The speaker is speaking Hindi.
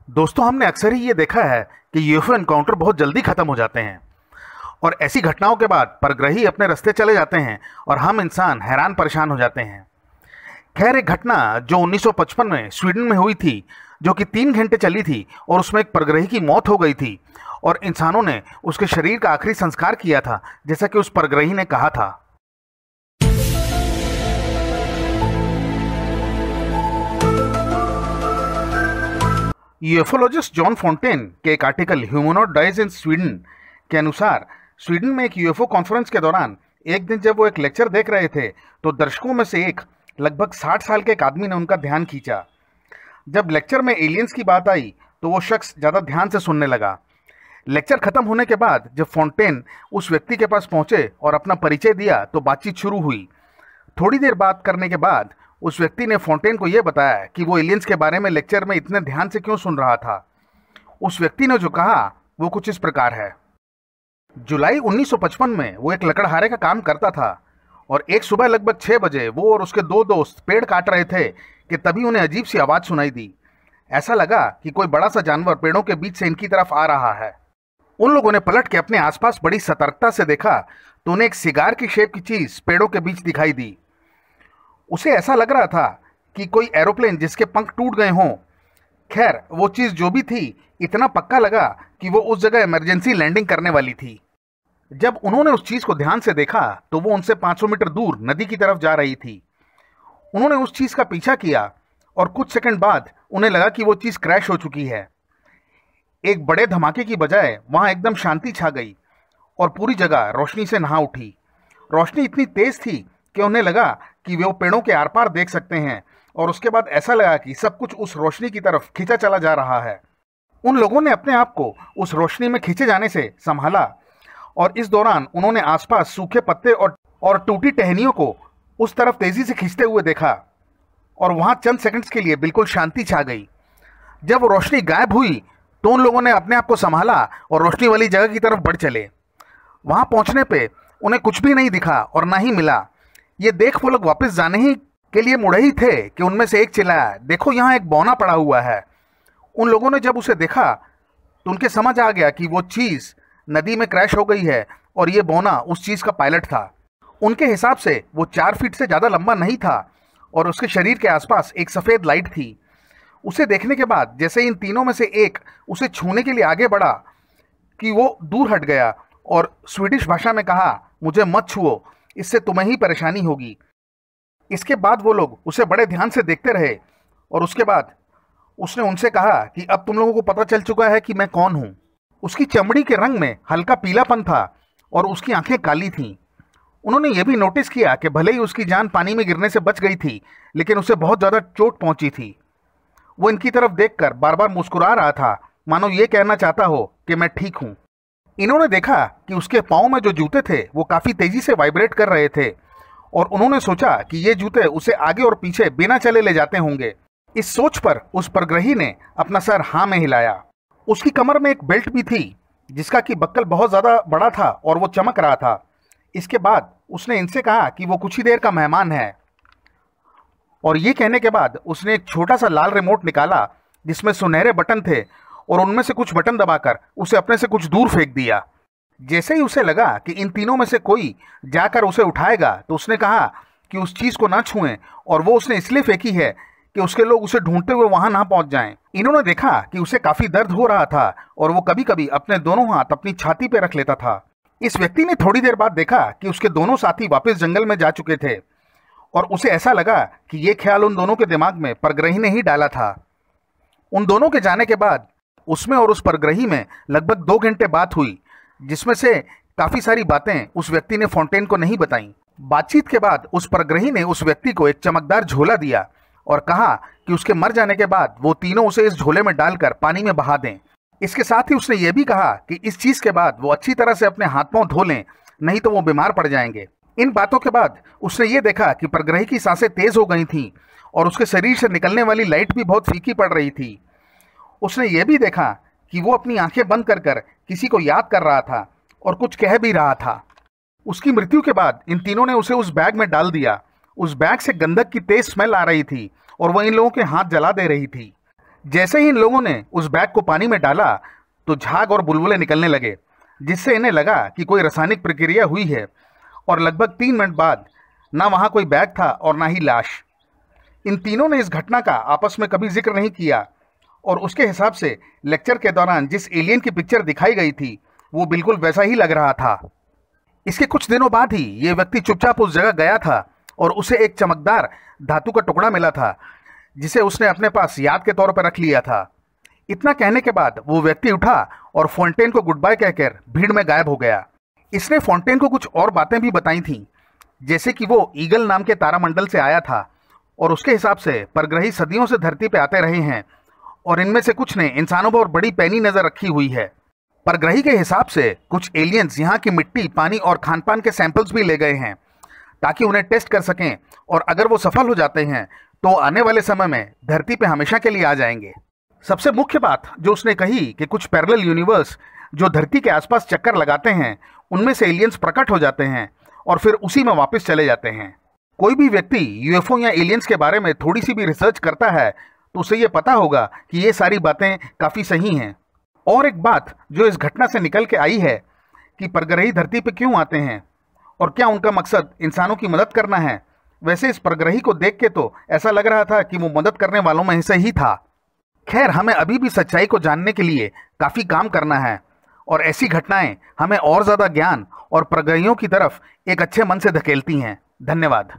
दोस्तों, हमने अक्सर ही ये देखा है कि यूएफओ एनकाउंटर बहुत जल्दी खत्म हो जाते हैं और ऐसी घटनाओं के बाद परग्रही अपने रास्ते चले जाते हैं और हम इंसान हैरान परेशान हो जाते हैं। खैर, एक घटना जो 1955 में स्वीडन में हुई थी, जो कि 3 घंटे चली थी और उसमें एक परग्रही की मौत हो गई थी और इंसानों ने उसके शरीर का आखिरी संस्कार किया था, जैसा कि उस परग्रही ने कहा था। यूएफोलॉजिस्ट जॉन फोंटेन के एक article humanoid dies in Sweden के अनुसार, स्वीडन में एक यूएफओ कॉन्फ्रेंस के दौरान एक दिन जब वो एक लेक्चर देख रहे थे तो दर्शकों में से एक लगभग 60 साल के एक आदमी ने उनका ध्यान खींचा। जब लेक्चर में एलियंस की बात आई तो वो शख्स ज़्यादा ध्यान से सुनने लगा। लेक्चर खत्म होने के बाद जब फोंटेन उस व्यक्ति के पास पहुंचे और अपना परिचय दिया तो बातचीत शुरू हुई। थोड़ी देर बात करने के बाद उस व्यक्ति ने फोंटेन को यह बताया कि वो एलियंस के बारे में लेक्चर में इतने ध्यान से क्यों सुन रहा था। उस व्यक्ति ने जो कहा वो कुछ इस प्रकार है। जुलाई 1955 में वो एक लकड़हारे का काम करता था और एक सुबह लगभग 6 बजे वो और उसके 2 दोस्त पेड़ काट रहे थे कि तभी उन्हें अजीब सी आवाज़ सुनाई दी। ऐसा लगा कि कोई बड़ा सा जानवर पेड़ों के बीच से इनकी तरफ आ रहा है। उन लोगों ने पलट के अपने आसपास बड़ी सतर्कता से देखा तो उन्हें एक सिगार की शेप की चीज़ पेड़ों के बीच दिखाई दी। उसे ऐसा लग रहा था कि कोई एरोप्लेन जिसके पंख टूट गए हों। खैर, वो चीज़ जो भी थी, इतना पक्का लगा कि वो उस जगह इमरजेंसी लैंडिंग करने वाली थी। जब उन्होंने उस चीज़ को ध्यान से देखा तो वो उनसे 500 मीटर दूर नदी की तरफ जा रही थी। उन्होंने उस चीज़ का पीछा किया और कुछ सेकंड बाद उन्हें लगा कि वो चीज़ क्रैश हो चुकी है। एक बड़े धमाके की बजाय वहाँ एकदम शांति छा गई और पूरी जगह रोशनी से नहा उठी। रोशनी इतनी तेज थी कि उन्हें लगा कि वे वो पेड़ों के आर पार देख सकते हैं और उसके बाद ऐसा लगा कि सब कुछ उस रोशनी की तरफ खींचा चला जा रहा है। उन लोगों ने अपने आप को उस रोशनी में खींचे जाने से संभाला और इस दौरान उन्होंने आसपास सूखे पत्ते और टूटी टहनियों को उस तरफ तेजी से खींचते हुए देखा और वहाँ चंद सेकंड्स के लिए बिल्कुल शांति छा गई। जब वो रोशनी गायब हुई तो उन लोगों ने अपने आप को संभाला और रोशनी वाली जगह की तरफ बढ़ चले। वहाँ पहुँचने पे उन्हें कुछ भी नहीं दिखा और ना ही मिला। ये देख वो लोग वापस जाने ही के लिए मुड़े ही थे कि उनमें से एक चिल्लाया, देखो यहाँ एक बौना पड़ा हुआ है। उन लोगों ने जब उसे देखा तो उनके समझ आ गया कि वो चीज़ नदी में क्रैश हो गई है और ये बौना उस चीज़ का पायलट था। उनके हिसाब से वो 4 फीट से ज़्यादा लंबा नहीं था और उसके शरीर के आसपास एक सफ़ेद लाइट थी। उसे देखने के बाद जैसे इन तीनों में से एक उसे छूने के लिए आगे बढ़ा कि वो दूर हट गया और स्वीडिश भाषा में कहा, मुझे मत छुओ, इससे तुम्हें ही परेशानी होगी। इसके बाद वो लोग उसे बड़े ध्यान से देखते रहे और उसके बाद उसने उनसे कहा कि अब तुम लोगों को पता चल चुका है कि मैं कौन हूँ। उसकी चमड़ी के रंग में हल्का पीलापन था और उसकी आंखें काली थीं। उन्होंने ये भी नोटिस किया कि भले ही उसकी जान पानी में गिरने से बच गई थी, लेकिन उसे बहुत ज़्यादा चोट पहुंची थी। वो इनकी तरफ देखकर बार बार मुस्कुरा रहा था, मानो ये कहना चाहता हो कि मैं ठीक हूँ। इन्होंने देखा कि उसके पाँव में जो जूते थे वो काफ़ी तेज़ी से वाइब्रेट कर रहे थे और उन्होंने सोचा कि ये जूते उसे आगे और पीछे बिना चले ले जाते होंगे। इस सोच पर उस परग्रही ने अपना सर हाँ में हिलाया। उसकी कमर में एक बेल्ट भी थी जिसका कि बक्कल बहुत ज़्यादा बड़ा था और वो चमक रहा था। इसके बाद उसने इनसे कहा कि वो कुछ ही देर का मेहमान है और ये कहने के बाद उसने एक छोटा सा लाल रिमोट निकाला जिसमें सुनहरे बटन थे और उनमें से कुछ बटन दबाकर उसे अपने से कुछ दूर फेंक दिया। जैसे ही उसे लगा कि इन तीनों में से कोई जाकर उसे उठाएगा तो उसने कहा कि उस चीज़ को ना छुएं और वो उसने इसलिए फेंकी है कि उसके लोग उसे ढूंढते हुए वहां ना पहुंच जाएं। इन्होंने देखा कि उसे काफ़ी दर्द हो रहा था और वो कभी कभी अपने दोनों हाथ अपनी छाती पर रख लेता था। इस व्यक्ति ने थोड़ी देर बाद देखा कि उसके दोनों साथी वापस जंगल में जा चुके थे और उसे ऐसा लगा कि ये ख्याल उन दोनों के दिमाग में परग्रही ने ही डाला था। उन दोनों के जाने के बाद उसमें और उस परग्रही में लगभग 2 घंटे बात हुई, जिसमें से काफ़ी सारी बातें उस व्यक्ति ने फोंटेन को नहीं बताई। बातचीत के बाद उस परग्रही ने उस व्यक्ति को एक चमकदार झोला दिया और कहा कि उसके मर जाने के बाद वो तीनों उसे इस झोले में डालकर पानी में बहा दें। इसके साथ ही उसने ये भी कहा कि इस चीज़ के बाद वो अच्छी तरह से अपने हाथ पांव धो लें, नहीं तो वो बीमार पड़ जाएंगे। इन बातों के बाद उसने ये देखा कि परग्रही की सांसें तेज हो गई थीं और उसके शरीर से निकलने वाली लाइट भी बहुत फीकी पड़ रही थी। उसने ये भी देखा कि वो अपनी आंखें बंद कर कर किसी को याद कर रहा था और कुछ कह भी रहा था। उसकी मृत्यु के बाद इन तीनों ने उसे उस बैग में डाल दिया। उस बैग से गंधक की तेज स्मेल आ रही थी और वह इन लोगों के हाथ जला दे रही थी। जैसे ही इन लोगों ने उस बैग को पानी में डाला तो झाग और बुलबुले निकलने लगे, जिससे इन्हें लगा कि कोई रासायनिक प्रक्रिया हुई है। और लगभग 3 मिनट बाद ना वहाँ कोई बैग था और ना ही लाश। इन तीनों ने इस घटना का आपस में कभी जिक्र नहीं किया और उसके हिसाब से लेक्चर के दौरान जिस एलियन की पिक्चर दिखाई गई थी वो बिल्कुल वैसा ही लग रहा था। इसके कुछ दिनों बाद ही ये व्यक्ति चुपचाप उस जगह गया था और उसे एक चमकदार धातु का टुकड़ा मिला था, जिसे उसने अपने पास याद के तौर पर रख लिया था। इतना कहने के बाद वो व्यक्ति उठा और फोंटेन को गुड बाय कहकर भीड़ में गायब हो गया। इसने फोंटेन को कुछ और बातें भी बताई थीं, जैसे कि वो ईगल नाम के तारामंडल से आया था और उसके हिसाब से परग्रही सदियों से धरती पर आते रहे हैं और इनमें से कुछ ने इंसानों पर बड़ी पैनी नजर रखी हुई है। परग्रही के हिसाब से कुछ एलियंस यहाँ की मिट्टी, पानी और खानपान के सैंपल्स भी ले गए हैं ताकि उन्हें टेस्ट कर सकें, और अगर वो सफल हो जाते हैं तो आने वाले समय में धरती पे हमेशा के लिए आ जाएंगे। सबसे मुख्य बात जो उसने कही कि कुछ पैरेलल यूनिवर्स जो धरती के आसपास चक्कर लगाते हैं उनमें से एलियंस प्रकट हो जाते हैं और फिर उसी में वापस चले जाते हैं। कोई भी व्यक्ति यूएफओ या एलियंस के बारे में थोड़ी सी भी रिसर्च करता है तो उसे ये पता होगा कि ये सारी बातें काफ़ी सही हैं। और एक बात जो इस घटना से निकल के आई है कि परग्रही धरती पे क्यों आते हैं और क्या उनका मकसद इंसानों की मदद करना है। वैसे इस परग्रही को देख के तो ऐसा लग रहा था कि वो मदद करने वालों में से ही था। खैर, हमें अभी भी सच्चाई को जानने के लिए काफ़ी काम करना है और ऐसी घटनाएं हमें और ज़्यादा ज्ञान और परग्रहियों की तरफ एक अच्छे मन से धकेलती हैं। धन्यवाद।